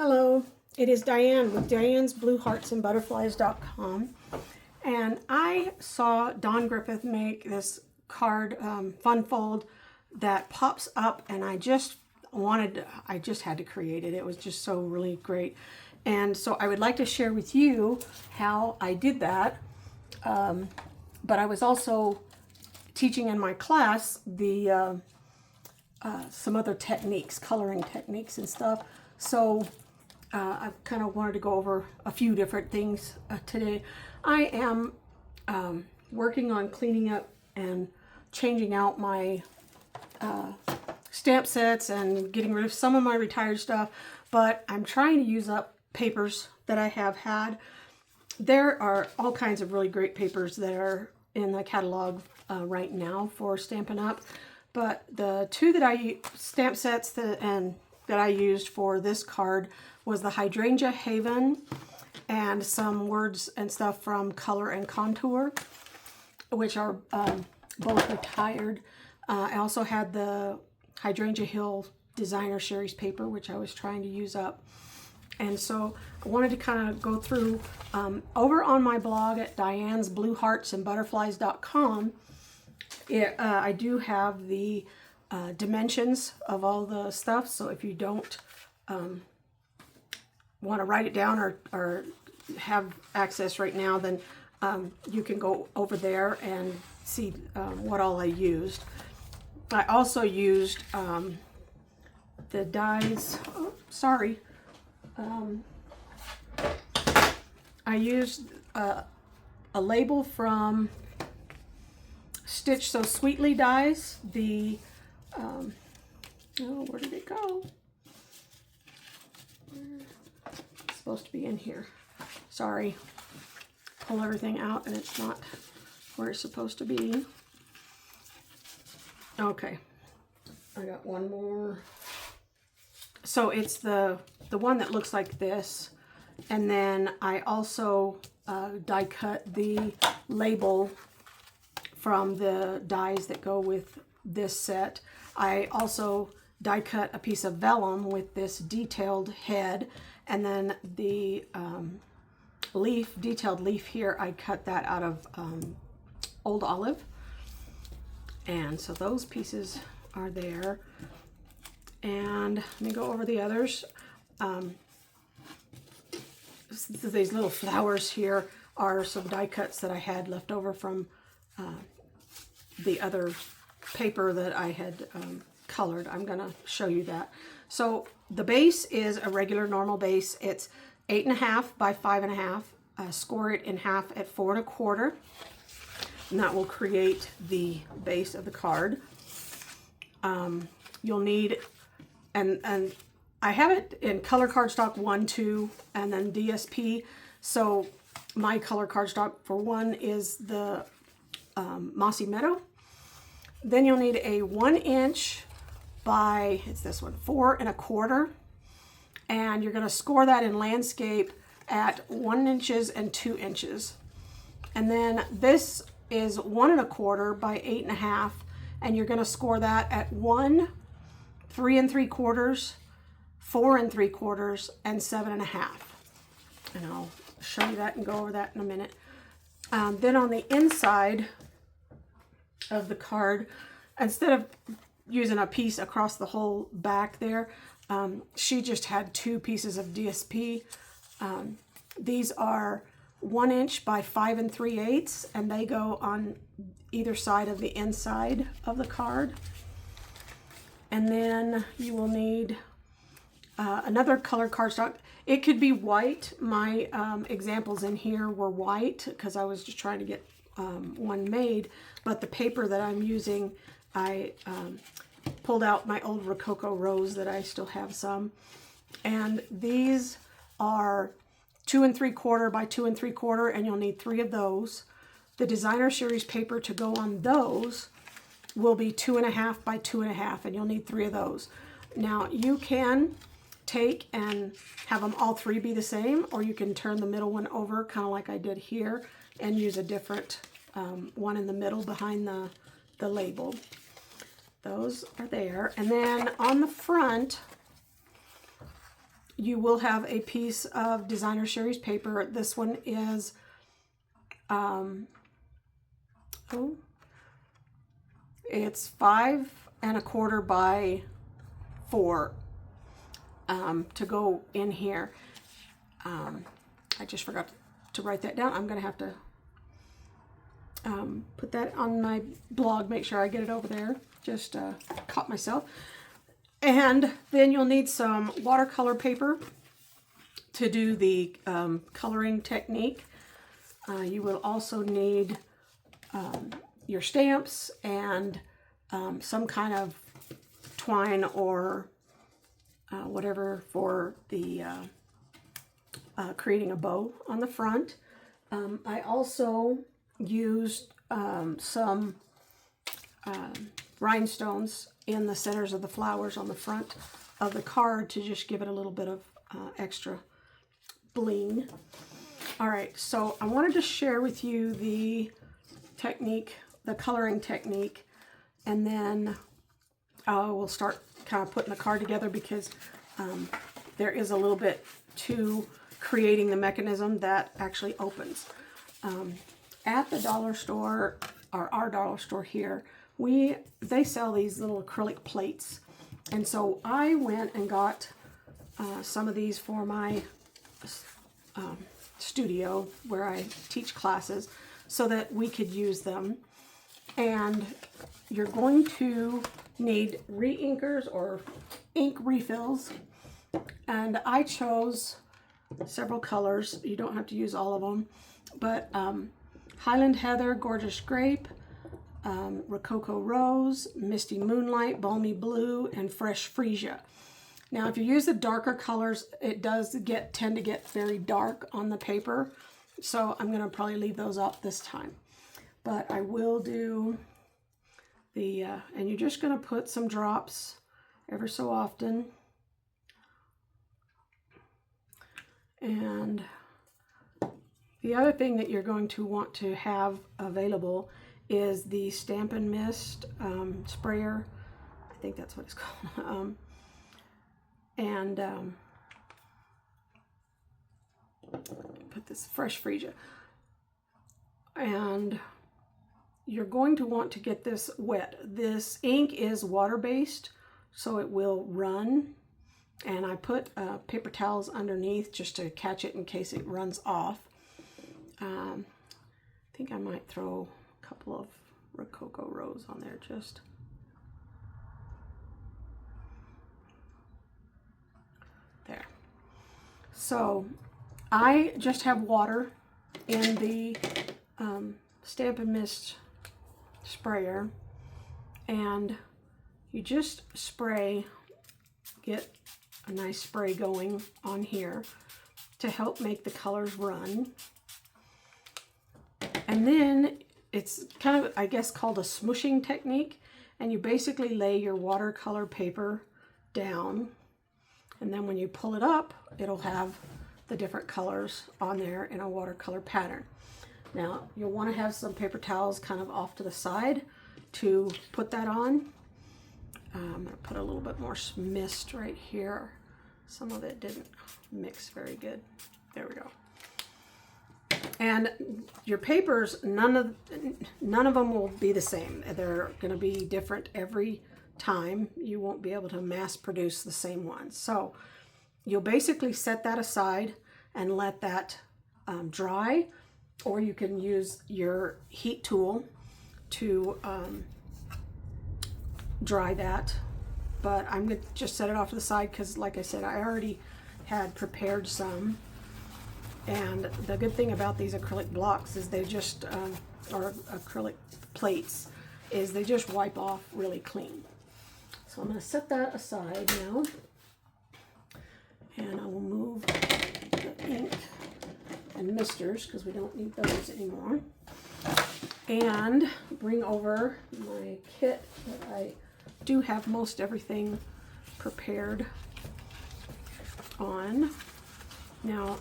Hello, it is Diane with Diane's Blue Hearts and Butterflies.com, and I saw Dawn Griffith make this card fun fold that pops up, and I just had to create it. It was just so really great, and so I would like to share with you how I did that. But I was also teaching in my class the some other techniques, coloring techniques and stuff. So I kind of wanted to go over a few different things today. I am working on cleaning up and changing out my stamp sets and getting rid of some of my retired stuff, but I'm trying to use up papers that I have had. There are all kinds of really great papers that are in the catalog right now for Stampin' Up! But the two that stamp sets that I used for this card was the Hydrangea Haven and some words and stuff from Color and Contour, which are both retired. I also had the Hydrangea Hill Designer Series paper, which I was trying to use up. And so I wanted to kind of go through over on my blog at Diane's Blue Hearts and Butterflies.com. I do have the dimensions of all the stuff, so if you don't want to write it down or have access right now, then you can go over there and see what all I used. I also used the dies. Oh, sorry. I used a label from Stitch So Sweetly dies. The oh, where did it go? It's supposed to be in here. Sorry. Pull everything out and it's not where it's supposed to be. Okay. I got one more. So it's the one that looks like this. And then I also die cut the label from the dies that go with this set. I also die cut a piece of vellum with this detailed head, and then the detailed leaf here, I cut that out of Old Olive. And so those pieces are there. And let me go over the others. These little flowers here are some die cuts that I had left over from the other paper that I had colored. I'm going to show you that. So the base is a regular normal base. It's 8.5 by 5.5. Score it in half at 4 1/4. And that will create the base of the card. You'll need, and I have it in color cardstock 1, 2, and then DSP. So my color cardstock for 1 is the Mossy Meadow. Then you'll need a 1 inch by, it's this one, 4 1/4. And you're going to score that in landscape at 1 inches and 2 inches. And then this is 1 1/4 by 8.5. And you're going to score that at 1, 3 3/4, 4 3/4, and 7.5. And I'll show you that and go over that in a minute. Then on the inside of the card, instead of using a piece across the whole back there, she just had 2 pieces of DSP. These are 1 inch by 5 3/8, and they go on either side of the inside of the card. And then you will need another color cardstock. It could be white. My examples in here were white because I was just trying to get one made, but the paper that I'm using, I pulled out my old Rococo Rose that I still have some, and these are 2 3/4 by 2 3/4, and you'll need 3 of those. The Designer Series paper to go on those will be 2.5 by 2.5, and you'll need 3 of those. Now you can take and have them all 3 be the same, or you can turn the middle one over, kind of like I did here, and use a different one in the middle behind the label. Those are there. And then on the front, you will have a piece of Designer Series paper. This one is, it's 5 1/4 by 4 to go in here. I just forgot to write that down. I'm going to have to put that on my blog, make sure I get it over there. Just caught myself. And then you'll need some watercolor paper to do the coloring technique. You will also need your stamps and some kind of twine or whatever for the creating a bow on the front. I also used some rhinestones in the centers of the flowers on the front of the card to just give it a little bit of extra bling. All right, so I wanted to share with you the technique, the coloring technique, and then we'll start kind of putting the card together because there is a little bit to creating the mechanism that actually opens. At the dollar store, or our dollar store here, they sell these little acrylic plates. And so I went and got some of these for my studio where I teach classes so that we could use them. And you're going to need re-inkers or ink refills. And I chose several colors. You don't have to use all of them. But Highland Heather, Gorgeous Grape, Rococo Rose, Misty Moonlight, Balmy Blue, and Fresh Freesia. Now, if you use the darker colors, it does tend to get very dark on the paper. So I'm going to probably leave those up this time. But I will do the, and you're just going to put some drops ever so often. And the other thing that you're going to want to have available is the Stampin' Mist sprayer. I think that's what it's called. Put this Fresh Freesia. And you're going to want to get this wet. This ink is water-based, so it will run. And I put paper towels underneath just to catch it in case it runs off. I think I might throw a couple of Rococo Rose on there just. There. So I just have water in the Stampin' Mist sprayer, and you just spray, get a nice spray going on here to help make the colors run. And then it's kind of, I guess, called a smooshing technique. And you basically lay your watercolor paper down. And then when you pull it up, it'll have the different colors on there in a watercolor pattern. Now, you'll want to have some paper towels kind of off to the side to put that on. I'm going to put a little bit more mist right here. Some of it didn't mix very good. There we go. And your papers, none of them will be the same. They're going to be different every time. You won't be able to mass produce the same ones. So you'll basically set that aside and let that dry, or you can use your heat tool to dry that. But I'm going to just set it off to the side because, like I said, I already had prepared some. And the good thing about these acrylic blocks is they just, or acrylic plates, is they just wipe off really clean. So I'm going to set that aside now. And I will move the ink and misters because we don't need those anymore. And bring over my kit that I do have most everything prepared on. Now,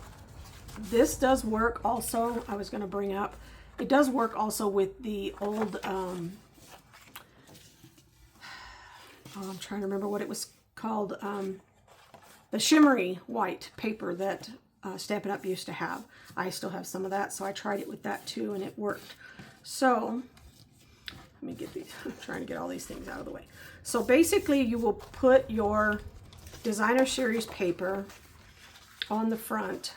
this does work also, I was going to bring up, it does work also with the old, I'm trying to remember what it was called, shimmery white paper that Stampin' Up! Used to have. I still have some of that, so I tried it with that too, and it worked. So let me get these, I'm trying to get all these things out of the way. So basically you will put your Designer Series paper on the front.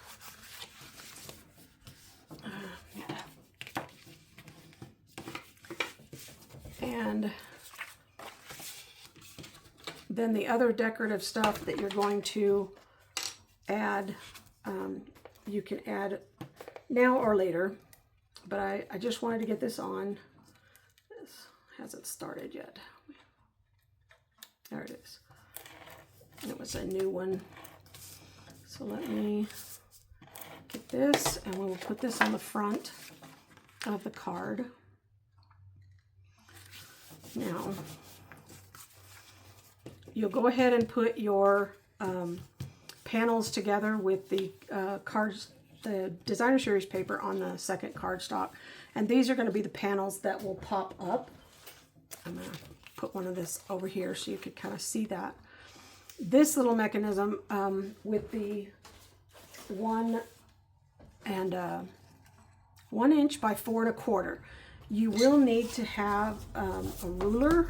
And then the other decorative stuff that you're going to add, you can add now or later, but I just wanted to get this on. This hasn't started yet. There it is. It was a new one. So let me get this, and we will put this on the front of the card. Now, you'll go ahead and put your panels together with the cards, the Designer Series paper on the second cardstock. And these are going to be the panels that will pop up. I'm going to put one of this over here so you could kind of see that. This little mechanism with the 1 inch by 4 1/4. You will need to have a ruler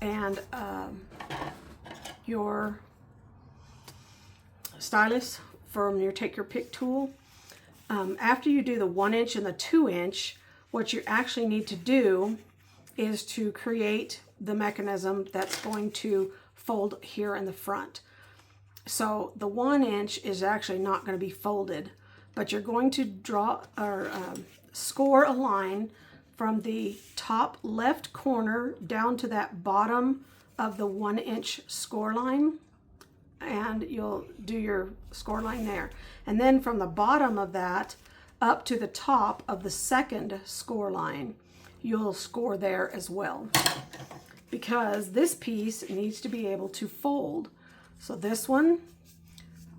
and your stylus from your Take Your Pick tool. After you do the 1 inch and the 2 inch, what you actually need to do is to create the mechanism that's going to fold here in the front. So the 1 inch is actually not going to be folded, but you're going to draw or score a line from the top left corner down to that bottom of the 1 inch score line, and you'll do your score line there. And then from the bottom of that up to the top of the second score line, you'll score there as well, because this piece needs to be able to fold. So this one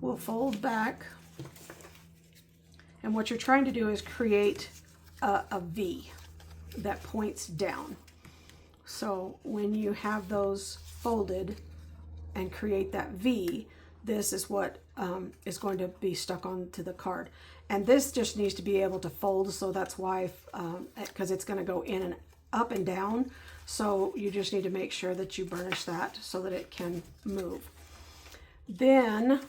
will fold back, and what you're trying to do is create a V that points down. So when you have those folded and create that V, this is what is going to be stuck onto the card. And this just needs to be able to fold, so that's why, because it's going to go in and up and down. So you just need to make sure that you burnish that so that it can move. Then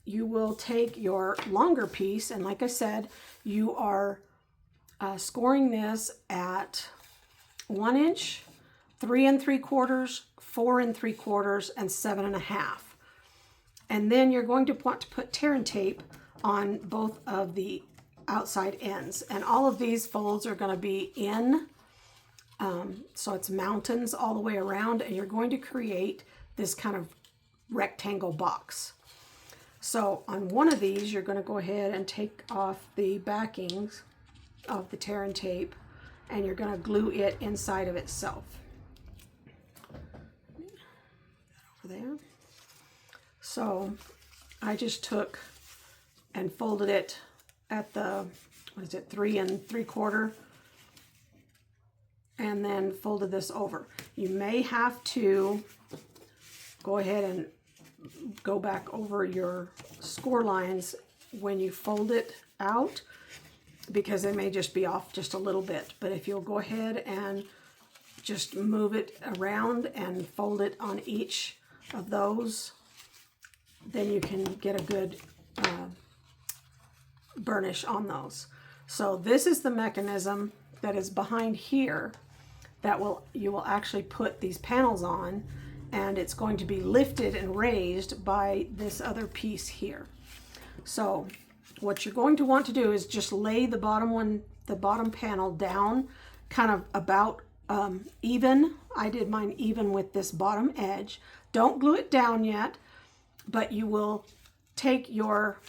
you will take your longer piece, and like I said, you are scoring this at 1 inch, 3 3/4, 4 3/4, and 7 1/2. And then you're going to want to put tear and tape on both of the outside ends. And all of these folds are going to be in, so it's mountains all the way around, and you're going to create this kind of rectangle box. So on one of these, you're going to go ahead and take off the backings of the tear and tape, and you're going to glue it inside of itself. Over there. So I just took and folded it at the, 3 3/4, and then folded this over. You may have to go ahead and go back over your score lines when you fold it out, because they may just be off just a little bit. But if you'll go ahead and just move it around and fold it on each of those, then you can get a good burnish on those. So this is the mechanism that is behind here that you will actually put these panels on, and it's going to be lifted and raised by this other piece here. So what you're going to want to do is just lay the bottom panel down kind of about even. I did mine even with this bottom edge. Don't glue it down yet, but you will take your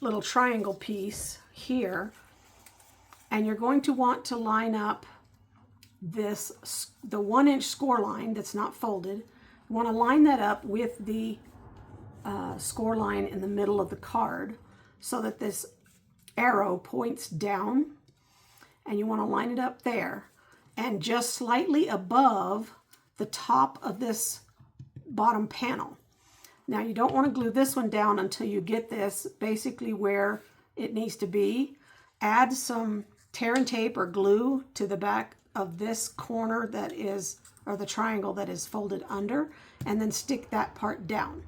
little triangle piece here, and you're going to want to line up the 1 inch score line that's not folded. You want to line that up with the score line in the middle of the card, so that this arrow points down, and you want to line it up there, and just slightly above the top of this bottom panel. Now you don't want to glue this one down until you get this basically where it needs to be. Add some tear and tape or glue to the back of this corner that is, or the triangle that is folded under, and then stick that part down.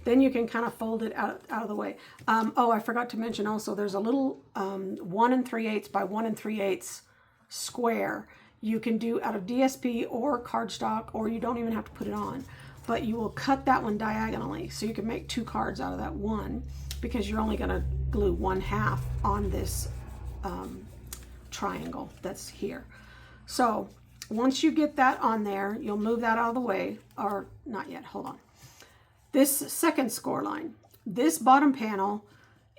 Then you can kind of fold it out of the way. Oh, I forgot to mention also, there's a little 1 3/8 by 1 3/8 square you can do out of DSP or cardstock, or you don't even have to put it on. But you will cut that one diagonally, so you can make 2 cards out of that one, because you're only going to glue 1/2 on this triangle that's here. So once you get that on there, you'll move that out of the way, or not yet, hold on. This second score line, this bottom panel,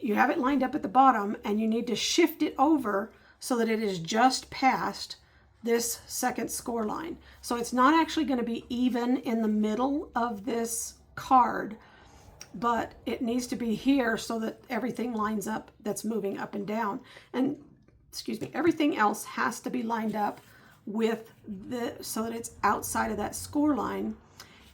you have it lined up at the bottom, and you need to shift it over so that it is just past this second score line. So it's not actually going to be even in the middle of this card, but it needs to be here so that everything lines up that's moving up and down. And excuse me, everything else has to be lined up with so that it's outside of that score line.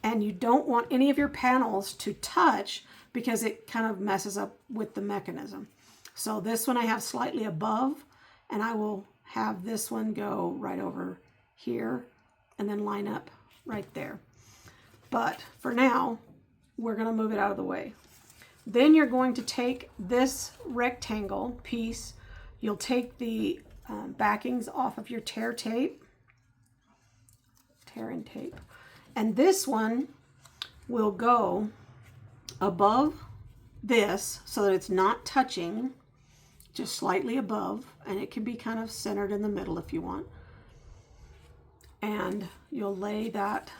And you don't want any of your panels to touch, because it kind of messes up with the mechanism. So this one I have slightly above, and I will have this one go right over here and then line up right there. But for now, we're going to move it out of the way. Then you're going to take this rectangle piece, you'll take the backings off of your tear and tape, and this one will go above this so that it's not touching, just slightly above, and it can be kind of centered in the middle if you want. And you'll lay that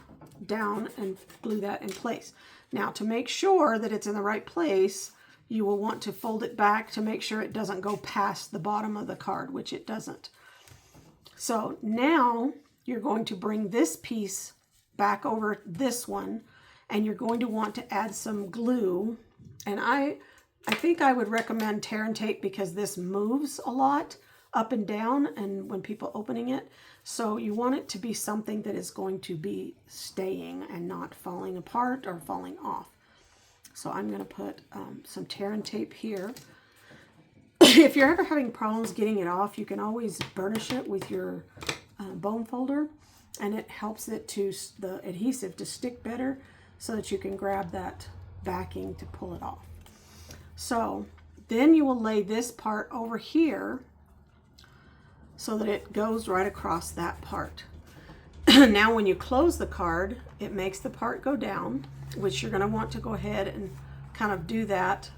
down and glue that in place. Now, to make sure that it's in the right place, you will want to fold it back to make sure it doesn't go past the bottom of the card, which it doesn't. So now you're going to bring this piece back over this one, and you're going to want to add some glue. And I think I would recommend tear and tape, because this moves a lot up and down and when people opening it. So you want it to be something that is going to be staying and not falling apart or falling off. So I'm going to put some tear and tape here. If you're ever having problems getting it off, you can always burnish it with your bone folder, and it helps it to the adhesive to stick better, so that you can grab that backing to pull it off. So then you will lay this part over here so that it goes right across that part. Now when you close the card, it makes the part go down, which you're going to want to go ahead and kind of do that,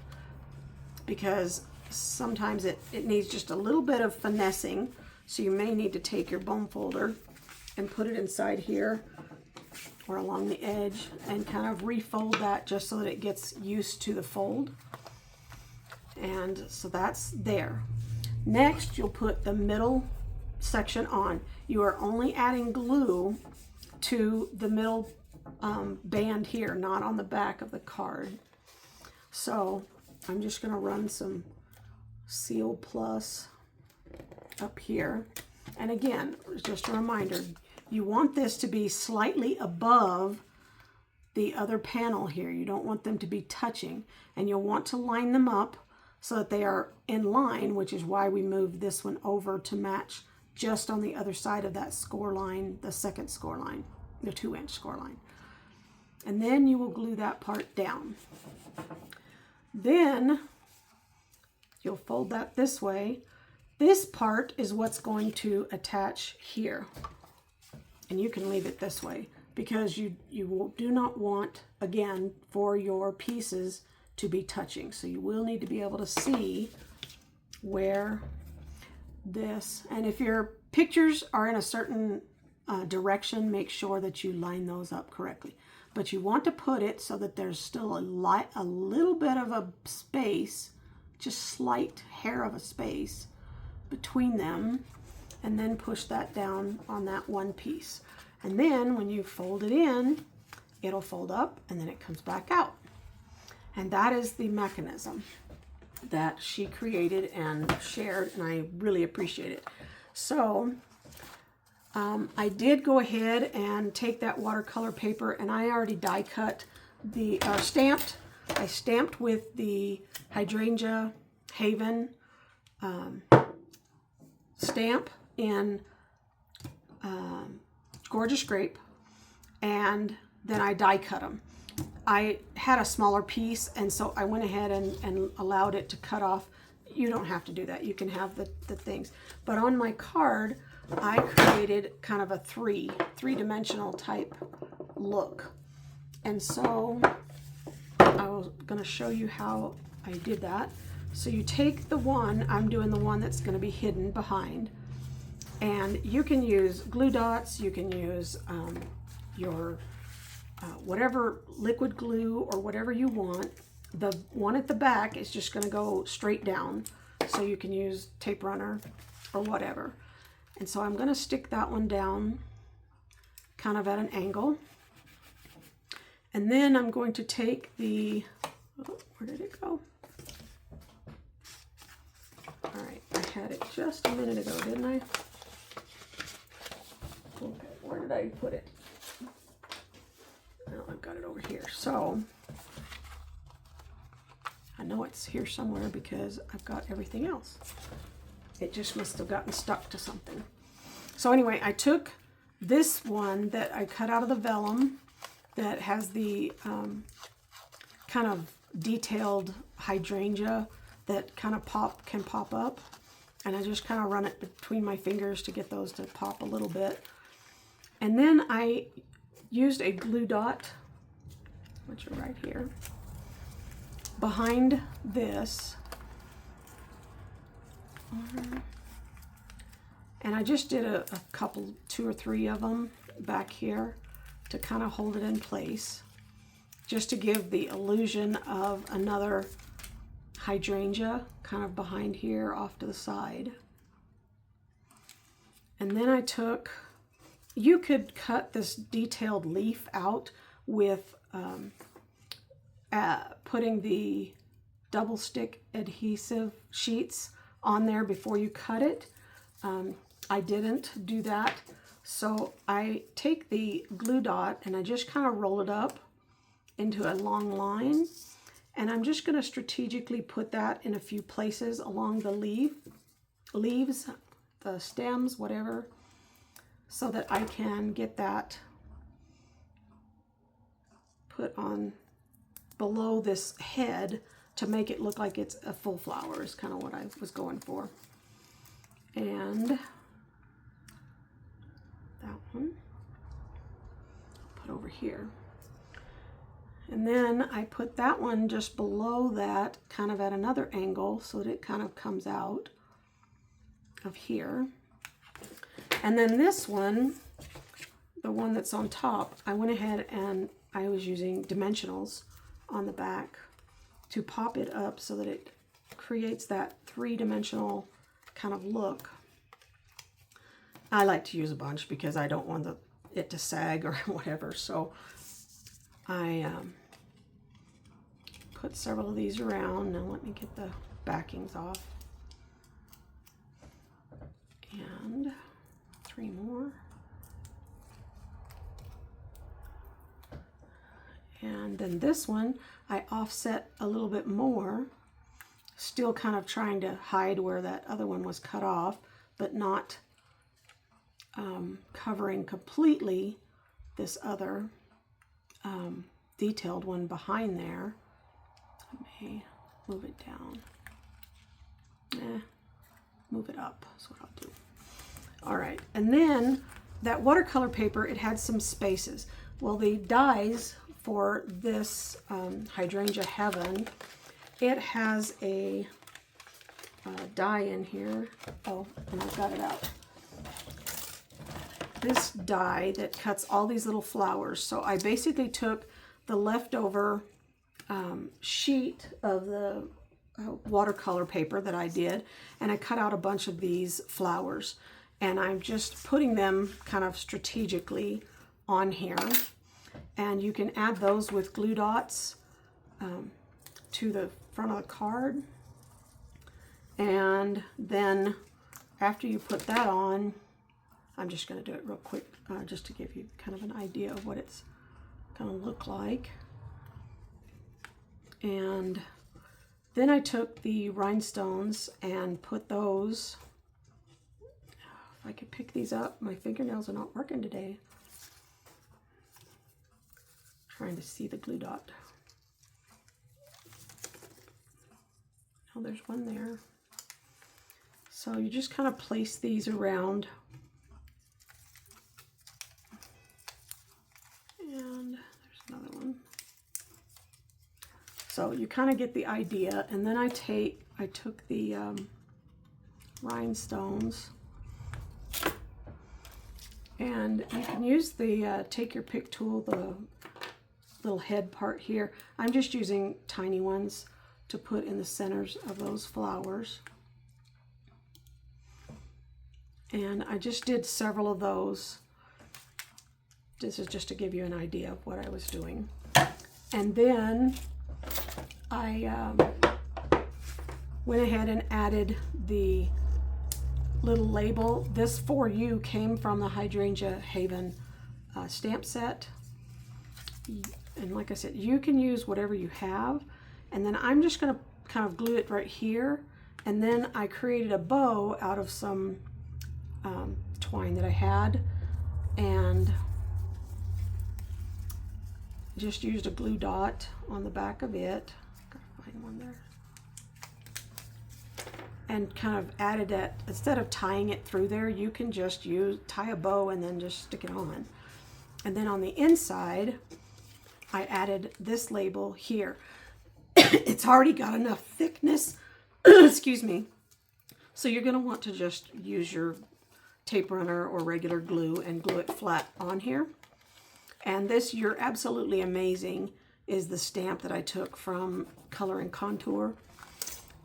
because sometimes it needs just a little bit of finessing. So you may need to take your bone folder and put it inside here or along the edge and kind of refold that just so that it gets used to the fold. And so that's there. Next, you'll put the middle section on. You are only adding glue to the middle band here, not on the back of the card. So I'm just going to run some Seal Plus up here. And again, just a reminder, you want this to be slightly above the other panel here. You don't want them to be touching, and you'll want to line them up so that they are in line, which is why we moved this one over to match just on the other side of that score line, the second score line, the 2-inch score line. And then you will glue that part down. Then you'll fold that this way. This part is what's going to attach here. And you can leave it this way, because you do not want, again, for your pieces to be touching. So you will need to be able to see where this, and if your pictures are in a certain direction, make sure that you line those up correctly. But you want to put it so that there's still a little bit of a space, just slight hair of a space between them, and then push that down on that one piece. And then when you fold it in, it'll fold up and then it comes back out. And that is the mechanism that she created and shared, and I really appreciate it. So I did go ahead and take that watercolor paper, and I already die cut the stamped. I stamped with the Hydrangea Haven stamp in Gorgeous Grape, and then I die cut them. I had a smaller piece, and so I went ahead and allowed it to cut off. You don't have to do that. You can have the things. But on my card, I created kind of a three-dimensional type look. And so I was going to show you how I did that. So you take the one, I'm doing the one that's going to be hidden behind. And you can use glue dots, you can use your whatever liquid glue or whatever you want. The one at the back is just going to go straight down, so you can use tape runner or whatever. And so I'm going to stick that one down kind of at an angle. And then I'm going to take the, oh, where did it go? All right, I had it just a minute ago, didn't I? Okay, where did I put it? Oh, I've got it over here. So I know it's here somewhere because I've got everything else. It just must have gotten stuck to something. So anyway, I took this one that I cut out of the vellum that has the kind of detailed hydrangea that kind of can pop up. And I just kind of run it between my fingers to get those to pop a little bit. And then I used a glue dot, which are right here, behind this. And I just did a couple, 2 or 3 of them back here to kind of hold it in place, just to give the illusion of another hydrangea kind of behind here off to the side. And then I took, you could cut this detailed leaf out with putting the double stick adhesive sheets on there before you cut it. I didn't do that. So I take the glue dot and I just kind of roll it up into a long line. And I'm just going to strategically put that in a few places along the leaves, the stems, whatever, so that I can get that put on below this head to make it look like it's a full flower is kind of what I was going for. And that one put over here. And then I put that one just below that, kind of at another angle, so that it kind of comes out of here. And then this one, the one that's on top, I went ahead and I was using dimensionals on the back to pop it up so that it creates that 3-dimensional kind of look. I like to use a bunch because I don't want it to sag or whatever, so I put several of these around. Now let me get the backings off. And 3 more. And then this one, I offset a little bit more, still kind of trying to hide where that other one was cut off, but not covering completely this other detailed one behind there. Let me move it down. Move it up, that's what I'll do. All right, and then that watercolor paper, it had some spaces. Well, the dies for this Hydrangea Heaven, it has a die in here. Oh, and I've got it out. This die that cuts all these little flowers. So I basically took the leftover sheet of the watercolor paper that I did, and I cut out a bunch of these flowers, and I'm just putting them kind of strategically on here. And you can add those with glue dots to the front of the card. And then after you put that on, I'm just going to do it real quick just to give you kind of an idea of what it's going to look like. And then I took the rhinestones and put those, if I could pick these up, my fingernails are not working today. Trying to see the glue dot. Oh, there's one there. So you just kind of place these around. And there's another one. So you kind of get the idea. And then I took the rhinestones, and you can use the take your pick tool, the little head part here. I'm just using tiny ones to put in the centers of those flowers. And I just did several of those. This is just to give you an idea of what I was doing. And then I went ahead and added the little label. This For You came from the Hydrangea Haven stamp set. And like I said, you can use whatever you have. And then I'm just going to kind of glue it right here. And then I created a bow out of some twine that I had, and just used a glue dot on the back of it. Gotta find one there. And kind of added it, instead of tying it through there, you can just tie a bow and then just stick it on. And then on the inside, I added this label here. It's already got enough thickness, excuse me, so you're going to want to just use your tape runner or regular glue and glue it flat on here. And this, You're Absolutely Amazing, is the stamp that I took from Color and Contour.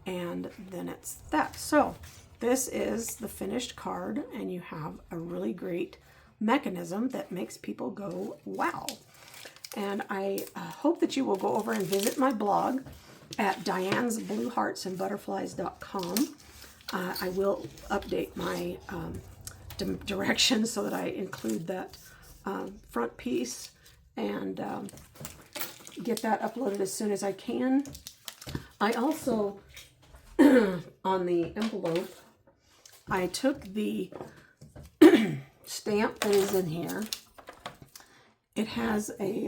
And then it's that. So this is the finished card, and you have a really great mechanism that makes people go, wow. And I hope that you will go over and visit my blog at dianesblueheartsandbutterflies.com. I will update my directions so that I include that front piece and get that uploaded as soon as I can. I also, on the envelope, I took the stamp that is in here. It has a,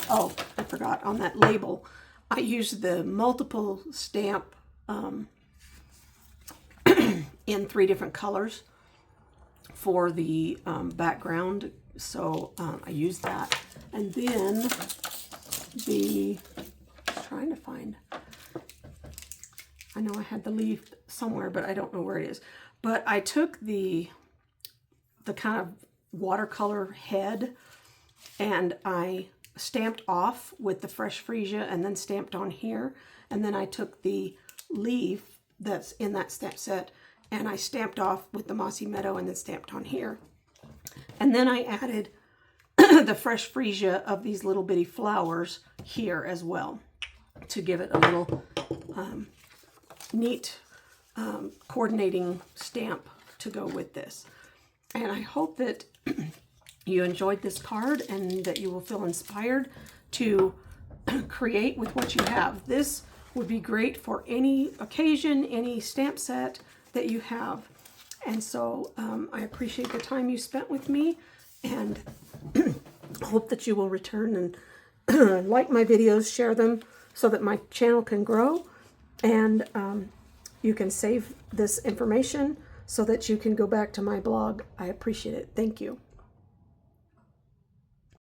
oh, I forgot, on that label, I used the multiple stamp in 3 different colors for the background. So I used that. And then trying to find, I know I had the leaf somewhere, but I don't know where it is. But I took the kind of watercolor head, and I stamped off with the Fresh Freesia and then stamped on here. And then I took the leaf that's in that stamp set and I stamped off with the Mossy Meadow and then stamped on here. And then I added the Fresh Freesia of these little bitty flowers here as well to give it a little neat coordinating stamp to go with this. And I hope that you enjoyed this card and that you will feel inspired to create with what you have. This would be great for any occasion, any stamp set that you have. And so I appreciate the time you spent with me, and hope that you will return and like my videos, share them so that my channel can grow, and you can save this information so that you can go back to my blog. I appreciate it. Thank you.